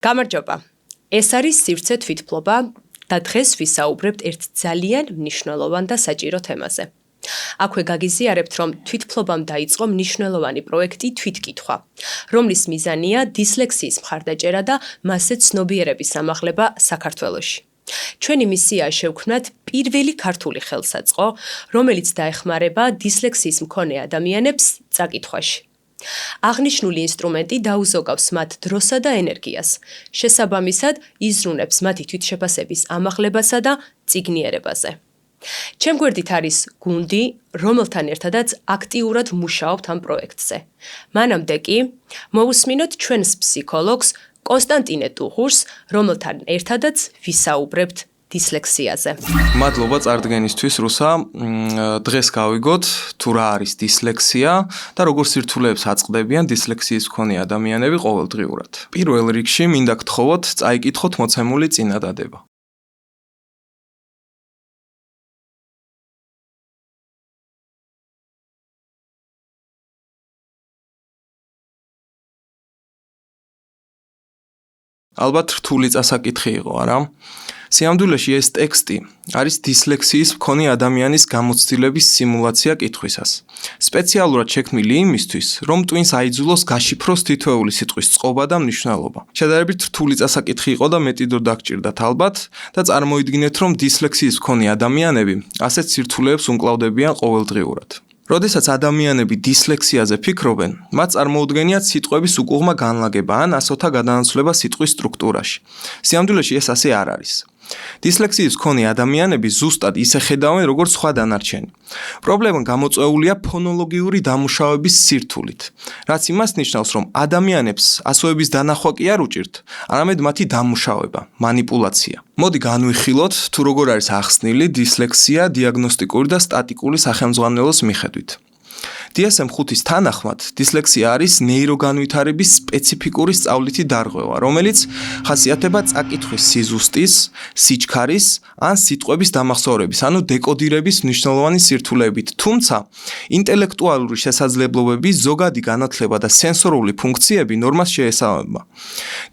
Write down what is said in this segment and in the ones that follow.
გამარჯობა. ეს არის სივრცე თვითფლობა და დღეს ვისაუბრებთ ერთ ძალიან მნიშვნელოვან და საჭირო თემაზე. აქვე გაგიზიარებთ, რომ თვითფლობამ დაიწყო მნიშვნელოვანი პროექტი თვითკითხვა, რომლის მიზანია დისლექსიის მხარდაჭერა და მასზე ცნობიერების ამაღლება საქართველოში. ჩვენი მისიაა შევქმნათ პირველი ქართული ხელსაწყო, რომელიც დაეხმარება დისლექსიის მქონე ადამიანებს წაკითხვაში. აღნიშნული ინსტრუმენტი დაუზოგავს მათ დროსა და ენერგიას, შესაბამისად იზრუნებს მათი თვითშეფასების ამაღლებასა და წიგნიერებაზე. ჩემ გვერდით არის გუნდი, რომელთან ერთადაც აქტიურად მუშაობთ ამ პროექტზე. მანამდე კი მოусმინოთ ჩვენს ფსიქოლოგს კონსტანტინე ტუღურს, რომელთან ერთადაც ვისაუბრებთ დისლექსიაზე. მადლობა წარდგენისთვის, რუსა. დღეს გავიგოთ თუ რა არის დისლექსია და როგორ სირთულეებს აწყდებიან დისლექსიის მქონე ადამიანები ყოველდღიურად. პირველ რიგში მინდა გთხოვოთ წაიკითხოთ მოცემული წინადადება. ალბათ რთული წასაკითხი იყო, არა? სიამდვილეში ეს ტექსტი არის დისლექსიის მქონე ადამიანის გამოცდილების სიმულაცია კითხვისას. სპეციალურად შექმნილი იმისთვის, რომ ტვინს აიძულოს გაშიფროს თითოეული სიტყვის წყობა და მნიშვნელობა. შედარებით რთული წასაკითხი იყო და მეტი დრო დაგჭირდათ ალბათ და წარმოიდგინეთ, რომ დისლექსიის მქონე ადამიანები ასეთ სირთულეებს უმკლავდებიან ყოველდღიურად. როდესაც ადამიანები დისლექსიაზე ფიქრობენ, მათ წარმოუდგენიათ სიტყვების უკუღმა განლაგება ან ასოთა გადანაცვლება სიტყვის სტრუქტურაში. სიამდვილეში ეს ასე არ არის. დისლექსიის მქონე ადამიანები ზუსტად ისე ხედავენ, როგორც სხვა დანარჩენი. პრობლემა გამოწვეულია ფონოლოგიური დამუშავების სირთულით, რაც იმას ნიშნავს, რომ ადამიანებს ასოების დანახვა კი არ უჭირთ, არამედ მათი დამუშავება, манипуляция. მოდი განვიხილოთ, თუ როგორ არის ახსნილი დისლექსია დიაგნოსტიკური და სტატიკური სახელმძღვანელოს მიხედვით. DSM-5-ის თანახმად, დისლექსია არის ნეიროგანვითარების სპეციფიკური სწავლითი დარღვევა, რომელიც ხასიათდება წაკითხვის სიზუსტის, სიჩქარის ან სიტყვების დამახსოვრების, ანუ დეკოდირების მნიშვნელოვანი სირთულეებით, თუმცა ინტელექტუალური შესაძლებლობების ზოგადი განათლება და სენსორული ფუნქციები ნორმას შეესაბამება.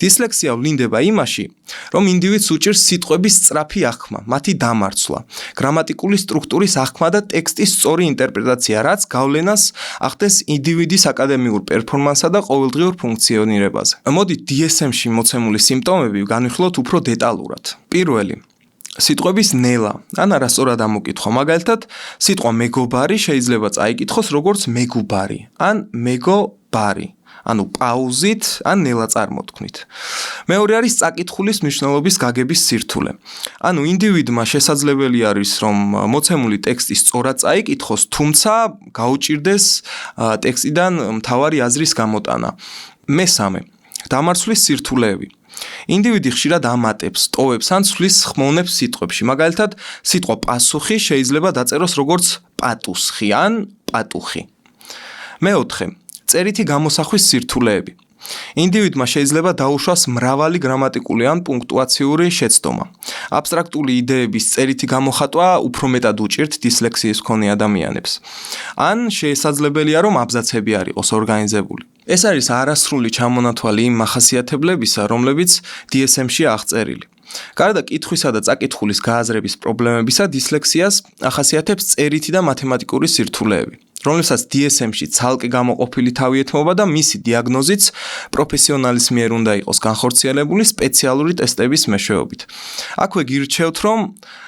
დისლექსია ვლინდება იმაში, რომ ინდივიდს უჭირს სიტყვების სწრაფი აღქმა, მათი დამარცვლა, გრამატიკული სტრუქტურის აღქმა და ტექსტის სწორი ინტერპრეტაცია, რაც გავლენას ახდენს ინდივიდის აკადემიურ პერფორმანსსა და ყოველდღიურ ფუნქციონირებაზე. მოდით DSM-ში მოცემული სიმპტომები განვიხილოთ უფრო დეტალურად. პირველი, სიტყვების ნელა, ან არასწორად ამოკითხვა. მაგალითად, სიტყვა მეგობარი შეიძლება წაიკითხოს როგორც მეგუბარი, ან მეგობარი. ანუ პაუზით ან ნელა წარმოთქმით. მეორე არის წაკითხulis მნიშვნელობის გაგების სირთულე. ანუ ინდივიდმა შესაძლებელი არის, რომ მოცემული ტექსტი სწორად წაიკითხოს, თუმცა გაუჭირდეს ტექსტიდან მთავარი აზრის გამოტანა. მესამე, დამარცვლის სირთულეები. ინდივიდი ხშირად ამატებს, ტოვებს ან ცვლის ხმოვნებს სიტყვებში. მაგალითად, სიტყვა პასუხი შეიძლება დაწეროს როგორც პატუსხი ან პატუხი. მეოთხე, წერითი გამოსახვის სირთულეები. ინდივიდმა შეიძლება დაუშვას მრავალი გრამატიკული ან პუნქტუაციური შეცდომა. აბსტრაქტული იდეების წერითი გამოხატვა უფრო მეტად უჭირთ დისლექსიის მქონე ადამიანებს. ან შესაძლებელია, რომ აბზაცები არ იყოს ორგანიზებული. ეს არის არასრული ჩამონათვალი იმ მახასიათებლებისა, რომლებიც DSM-ში აღწერილი. გარდა კითხვისა და წაკითხulis გააზრების პრობლემებისა, დისლექსიას ახასიათებს წერითი და მათემატიკური სირთულეები, რომლებსაც DSM-ში ცალკე გამოყოფილი თავი ეთმობა და მისი დიაგნოზიც პროფესიონალის მიერ უნდა იყოს განხორციელებული სპეციალური ტესტების მეშვეობით. აქვე გირჩევთ, რომ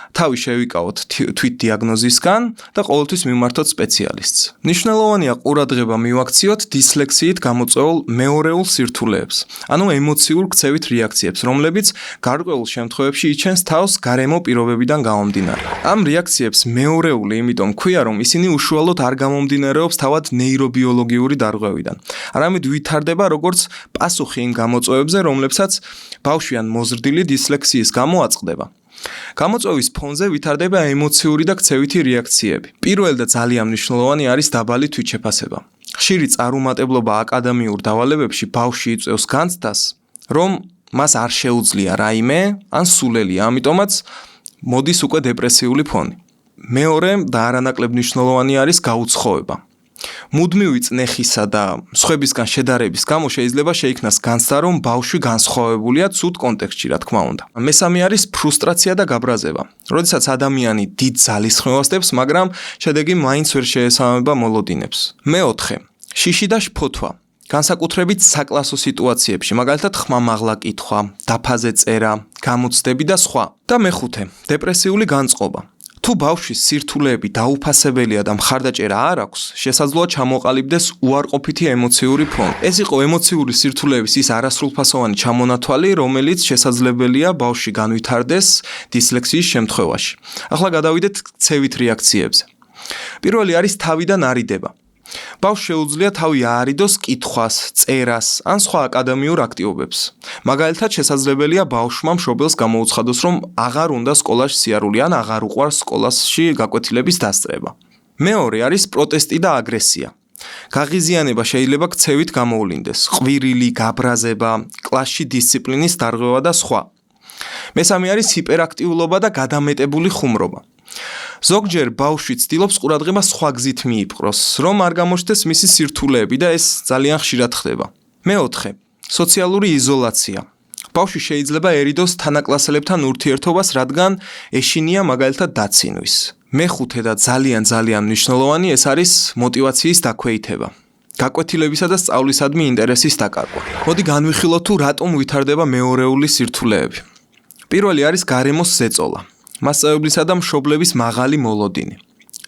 თავი შევიკავოთ თვით დიაგნოზისგან და ყოველთვის მივმართოთ სპეციალისტს. მნიშვნელოვანია ყურადღება მივაქციოთ დისლექსიით გამოწვეულ მეორეულ სირთულეებს, ანუ ემოციურ ქცევით რეაქციებს, რომლებიც გარკვეულ შემთხვევებში იჩენს თავს გარემო პირობებიდან გამომდინარე. ამ რეაქციებს მეორეული იმიტომ ქვია, რომ ისინი უშუალოდ არ გამომდინარეობს თავად ნეირობიოლოგიური დარღვევიდან, არამედ ვითარდება როგორც პასუხი იმ გამოწვევებზე, რომლებსაც ბავშვი ან მოზრდილი დისლექსიის გამო აწყდება. გამოწვევის ფონზე ვითარდება ემოციური და ქცევითი რეაქციები. პირველი და ძალიან მნიშვნელოვანი არის დაბალი თვითშეფასება. ხშირი წარუმატებლობა აკადემიურ დავალებებში ბავშვი იწვევს განცდას, რომ მას არ შეუძლია რაიმე ან სულელია, ამიტომაც მოდის უკვე დეპრესიული ფონი. მეორე და არანაკლებ მნიშვნელოვანი არის გაუცხოება. მუდმივი წნეხისა და სხვებისგან შედარების გამო შეიძლება შეიქმნას განცდა, რომ ბავშვი განსხვავებულია ცუდ კონტექსტში, რა თქმა უნდა. მესამე არის ფრუსტრაცია და გაბრაზება. როდესაც ადამიანი დიდ ძალისხმევას დებს, მაგრამ შედეგი მაინც ვერ შეესაბამება მოლოდინებს. მეოთხე, შიში და შფოთვა. განსაკუთრებით საკლასო სიტუაციებში, მაგალითად ხმამაღლა კითხვა, დაფაზე წერა, გამოცდები და სხვა. და მეხუთე, დეპრესიული განწყობა. თუ ბავშვის სირთულეები დაუფასებელია და მხარდაჭერა არ აქვს, შესაძლოა ჩამოყალიბდეს უარყოფითი ემოციური ფონი. ეს იყო ემოციური სირთულეების ის არასრულფასოვანი ჩამონათვალი, რომელიც შესაძლებელია ბავშვი განვითარდეს დისლექსიის შემთხვევაში. ახლა გადავიდეთ ქცევით რეაქციებზე. პირველი არის თავიდან არიდება. ბავშვს შეუძლია თავი აარიდოს კითხვას, წერას ან სხვა აკადემიურ აქტივობებს. მაგალითად, შესაძლებელია ბავშვმა მშობელს გამოუცხადოს, რომ აღარ უნდა სკოლაში სიარული ან აღარ უყვარს სკოლაში გაკვეთილების დასწრება. მეორე არის პროტესტი და აგრესია. გაღიზიანება შეიძლება ქცევით გამოვლინდეს, ყვირილი, გაბრაზება, კლასში დისციპლინის დარღვევა და სხვა. მესამე არის ჰიპერაქტიულობა და გადამეტებული ხუმრობა. ზოგჯერ ბავშვი ცდილობს ყურადღება სხვა გზით მიიპყროს, რომ არ გამოჩნდეს მისი სირთულეები და ეს ძალიან ხშირად ხდება. მეოთხე, სოციალური იზოლაცია. ბავშვი შეიძლება ერიდოს თანაკლასელებთან ურთიერთობას, რადგან ეშინია მაგალითად დაცინვის. მეხუთე და ძალიან მნიშვნელოვანი ეს არის мотиваციის დაქვეითება. გაკვეთილებისა და სწავლისადმი ინტერესის დაკარგვა. მოდი განვიხილოთ თუ რატომ ვითარდება მეორეული სირთულეები. პირველი არის გარემოს ზეწოლა. მასწავლებლისა და მშობლების მაღალი მოლოდინი.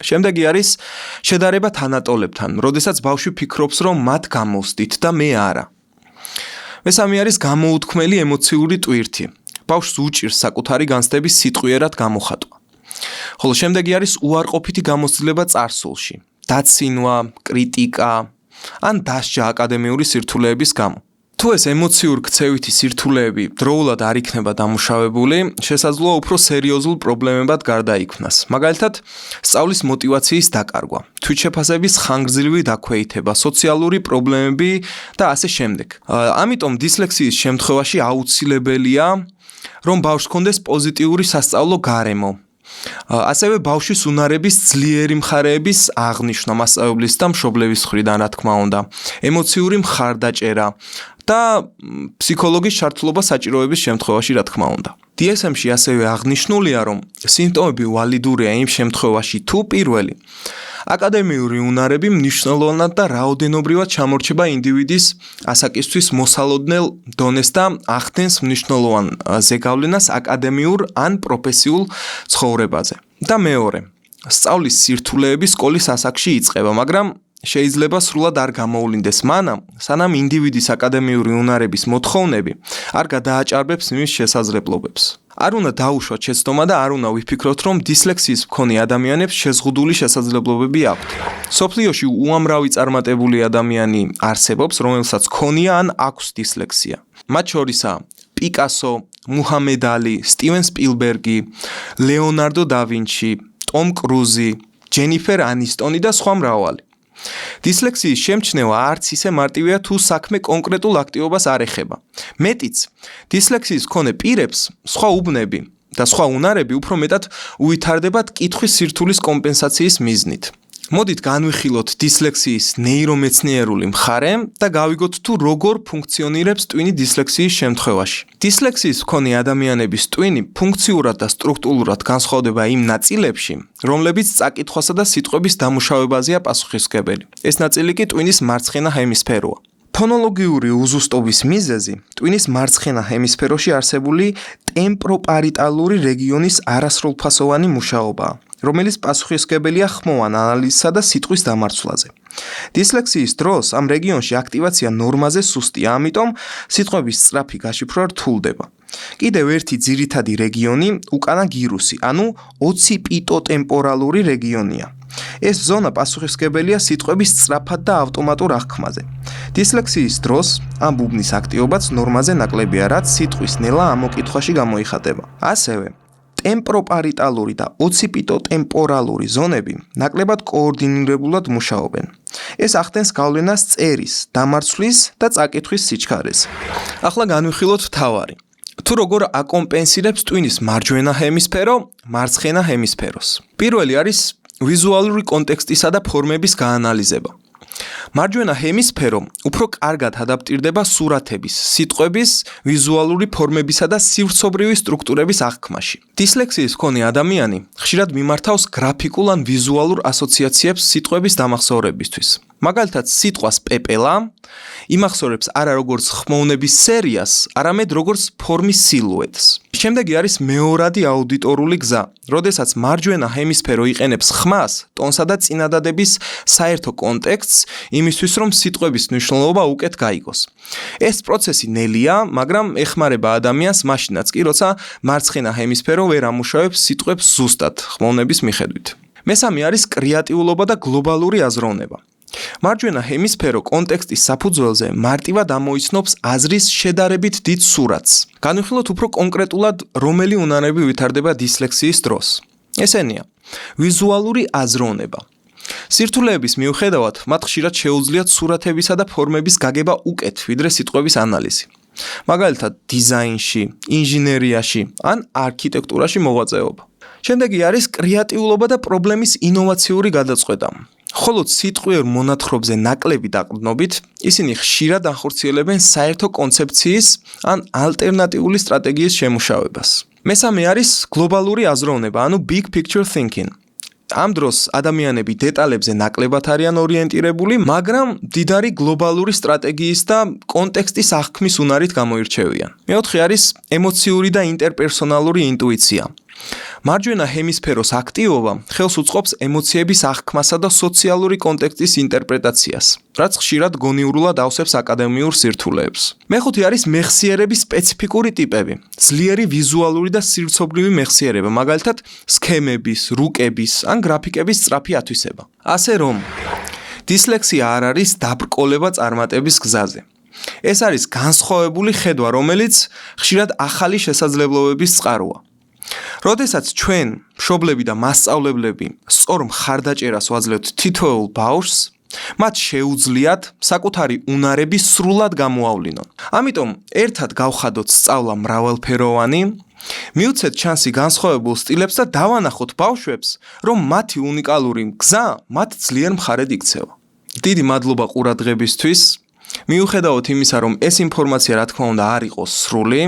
შემდეგი არის შედარება თანატოლებთან, როდესაც ბავშვი ფიქრობს, რომ მათ გამოვსდით და მე არა. მესამე არის გამოუთქმელი ემოციური ტვირთი. ბავშვს უჭირს საკუთარი განცდების სიტყვიერად გამოხატვა. ხოლო შემდეგი არის უარყოფითი გამოცდილება წარსულში, დაცინვა, კრიტიკა ან დასჯა აკადემიური სირთულეების გამო. თუ ეს ემოციურ ქცევითი სირთულეები დროულად არ იქნება დამუშავებული, შესაძლოა უფრო სერიოზულ პრობლემებად გარდაიქმნას. მაგალითად, სწავლის мотиваციის დაკარგვა, თვითშეფასების ხანგრძლივი დაქვეითება, სოციალური პრობლემები და ასე შემდეგ. ამიტომ დისლექსიის შემთხვევაში აუცილებელია, რომ ბავშვს ჰქონდეს პოზიტიური სასწავლო გარემო. ასევე ბავშვის უნარების ძლიერი მხარეების აღნიშვნა მასწავლებლის და მშობლების მხრიდან, რა თქმა უნდა, ემოციური მხარდაჭერა და ფსიქოლოგის ჩართულობა საჭიროების შემთხვევაში, რა თქმა უნდა. DSM-ში ასევე აღნიშნულია, რომ სიმპტომები ვალიდურია იმ შემთხვევაში, თუ პირველი აკადემიური უნარები მნიშვნელოვნად და რაოდენობრივად ჩამორჩება ინდივიდის ასაკისთვის მოსალოდნელ დონეს და ახდენს მნიშვნელოვან ზეგავლენას აკადემიურ ან პროფესიულ ცხოვრებაზე. და მეორე, სწავლის სირთულეები სკოლის ასაკში იწყება, მაგრამ შეიძლება სრულად არ გამოვლინდეს მანამ, სანამ ინდივიდის აკადემიური უნარების მოთხოვნები არ გადააჭარბებს მის შესაძლებლობებს. არ უნდა დაუშვათ შეცდომა და არ უნდა ვიფიქროთ, რომ დისლექსიის მქონე ადამიანებს შეზღუდული შესაძლებლობები აქვთ. სოფლიოში უამრავი წარმატებული ადამიანი არსებობს, რომელსაც ქონია ან აქვს დისლექსია. მათ შორისაა პიკასო, მუჰამედ ალი, სტივენ სპილბერგი, ლეონარდო და ვინჩი, ტომ კრუზი, ჯენიფერ ანისტონი და სხვა მრავალი. დისლექსიის შემჩნევა არც ისე მარტივია თუ საქმე კონკრეტულ აქტივობას არ ეხება. მეტიც, დისლექსიის მქონე პირებს სხვა უბნები და სხვა უნარები უფრო მეტად უვითარდებათ კითხვის სირთულის კომპენსაციის მიზნით. მოდით განვიხილოთ დისლექსიის ნეირომეცნიერული მხარე და გავიგოთ თუ როგორ ფუნქციონირებს ტვინი დისლექსიის შემთხვევაში. დისლექსიის მქონე ადამიანების ტვინი ფუნქციურად და სტრუქტურულად განსხვავდება იმ ნაწილებში, რომლებიც წაკითხვასა და სიტყვების დამუშავებაზეა პასუხისმგებელი. ეს ნაწილი კი ტვინის მარცხენა ჰემისფეროა. ფონოლოგიური უზუსტობის მიზეზი ტვინის მარცხენა ჰემისფეროში არსებული ტემპოროპარიტალური რეგიონის არასრულფასოვანი მუშაობაა, რომელიც პასუხისმგებელია ხმოვან ანალიზსა და სიტყვის დამარცვლაზე. დისლექსიის დროს ამ რეგიონში აქტივაცია ნორმაზე სუსტია, ამიტომ სიტყვების სწრაფი გაშიფრვა რთულდება. კიდევ ერთი ძირითადი რეგიონი უკანა გირუსი, ანუ ოციპიტოტემპორალური რეგიონია. ეს ზონა პასუხისმგებელია სიტყვების სწრაფად და ავტომატურ აღქმაზე. დისლექსიის დროს ამ ბუბნის აქტივობაც ნორმაზე ნაკლებია, რაც სიტყვის ნელა ამოკითხვაში გამოიხატება. ასევე ტემპოროპარიტალური და ოციპიტოტემპორალური ზონები ნაკლებად კოორდინირებულად მუშაობენ. ეს ახდენს გავლენას წერის, დამარცვლის და წაკითხვის სიჩქარეს. ახლა განვიხილოთ მთავარი. თუ როგორ აკომპენსირებს ტვინის მარჯვენა ჰემისფერო მარცხენა ჰემისფეროს. პირველი არის ვიზუალური კონტექსტისა და ფორმების გაანალიზება. მარჯვენა ჰემისფერო უფრო კარგად ადაპტირდება სურათების, სიტყვების, ვიზუალური ფორმებისა და სივრცობრივი სტრუქტურების აღქმაში. დისლექსიის მქონე ადამიანი ხშირად მიმართავს გრაფიკულ ან ვიზუალურ ასოციაციებს სიტყვების დამახსოვრებისთვის. მაგალითად, სიტყვას პეპელა იმახსოვრებს არა როგორც ხმოვნების სერიას, არამედ როგორც ფორმის სილუეტს. შემდეგი არის მეორადი აუდიტორული გზა, როდესაც მარჯვენა ჰემისფერო იყენებს ხმას, ტონსა და წინადადების საერთო კონტექსტს იმისთვის, რომ სიტყვების მნიშვნელობა უკეთ გაიგოს. ეს პროცესი ნელია, მაგრამ ეხმარება ადამიანს მაშინაც კი, როცა მარცხენა ჰემისფერო ვერ ამუშავებს სიტყვებს ზუსტად ხმოვნების მიხედვით. მესამე არის კრეატიულობა და გლობალური აზროვნება. მარჯვენა ჰემისფერო კონტექსტის საფუძველზე მარტივად ამოიცნობს აზრის შედარებით დიდ სურათს. განვიხილოთ უფრო კონკრეტულად, რომელი უნარები ვითარდება დისლექსიის დროს. ესენია: ვიზუალური აზროვნება. სირთულეების მიუხედავად, მათ ხშირად შეუძლიათ სურათებისა და ფორმების გაგება უკეთ, ვიდრე სიტყვების ანალიზი. მაგალითად, დიზაინში, ინჟინერიაში ან არქიტექტურაში მოღვაწეობა. შემდეგი არის კრეატიულობა და პრობლემის ინოვაციური გადაწყვეტა. ხოლო სიტყვიერ მონათხრობზე ნაკლები დაყრდნობით, ისინი ხშირად ახორციელებენ საერთო კონცეფციის ან ალტერნატიული სტრატეგიის შემუშავებას. მესამე არის გლობალური აზროვნება, ანუ big picture thinking. ამ დროს ადამიანები დეტალებზე ნაკლებად არიან ორიენტირებული, მაგრამ მდიდარი გლობალური სტრატეგიის და კონტექსტის აღქმის უნარით გამოირჩევიან. მეოთხე არის ემოციური და ინტერპერსონალური ინტუიცია. მარჯვენა ჰემისფეროს აქტივობა ხელს უწყობს ემოციების აღქმასა და სოციალური კონტექსტის ინტერპრეტაციას, რაც ხშირად გონიურულად ავსებს აკადემიურ სირთულეებს. მეხუთე არის მეხსიერების სპეციფიკური ტიპები, ძლიერი ვიზუალური და სივრცობრივი მეხსიერება, მაგალითად, სქემების, რუკების ან გრაფიკების სწრაფი ათვისება. ასე რომ, დისლექსია არ არის დაბრკოლება წარმატების გზაზე. ეს არის განსხვავებული ხედვა, რომელიც ხშირად ახალი შესაძლებლობების წყაროა. როდესაც ჩვენ, მშობლები და მასწავლებლები, სწორ მხარდაჭერას ვაძლევთ თითოეულ ბავშვს, მათ შეუძლიათ საკუთარი უნარები სრულად გამოავლინონ. ამიტომ ერთად გავხადოთ სწავლა მრავალფეროვანი, მივცეთ ჩანსი განსხვავებულ სტილებს და დავანახოთ ბავშვებს, რომ მათი უნიკალური გზა მათ ძლიერ მხარედ იქცევა. დიდი მადლობა ყურადღებისთვის. მიუხედავად იმისა, რომ ეს ინფორმაცია რა თქმა უნდა არ იყოს სრული,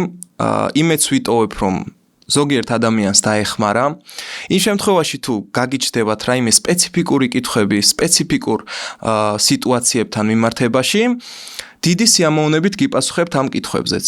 იმედს ვიტოვებ, რომ ზოგიერთ ადამიანს დაეხმარა. იმ შემთხვევაში თუ გაგიჩნდებათ რაიმე სპეციფიკური კითხვები სპეციფიკურ სიტუაციებთან მიმართებაში, დიდი სიამოვნებით გიპასუხებთ ამ კითხვებზეც.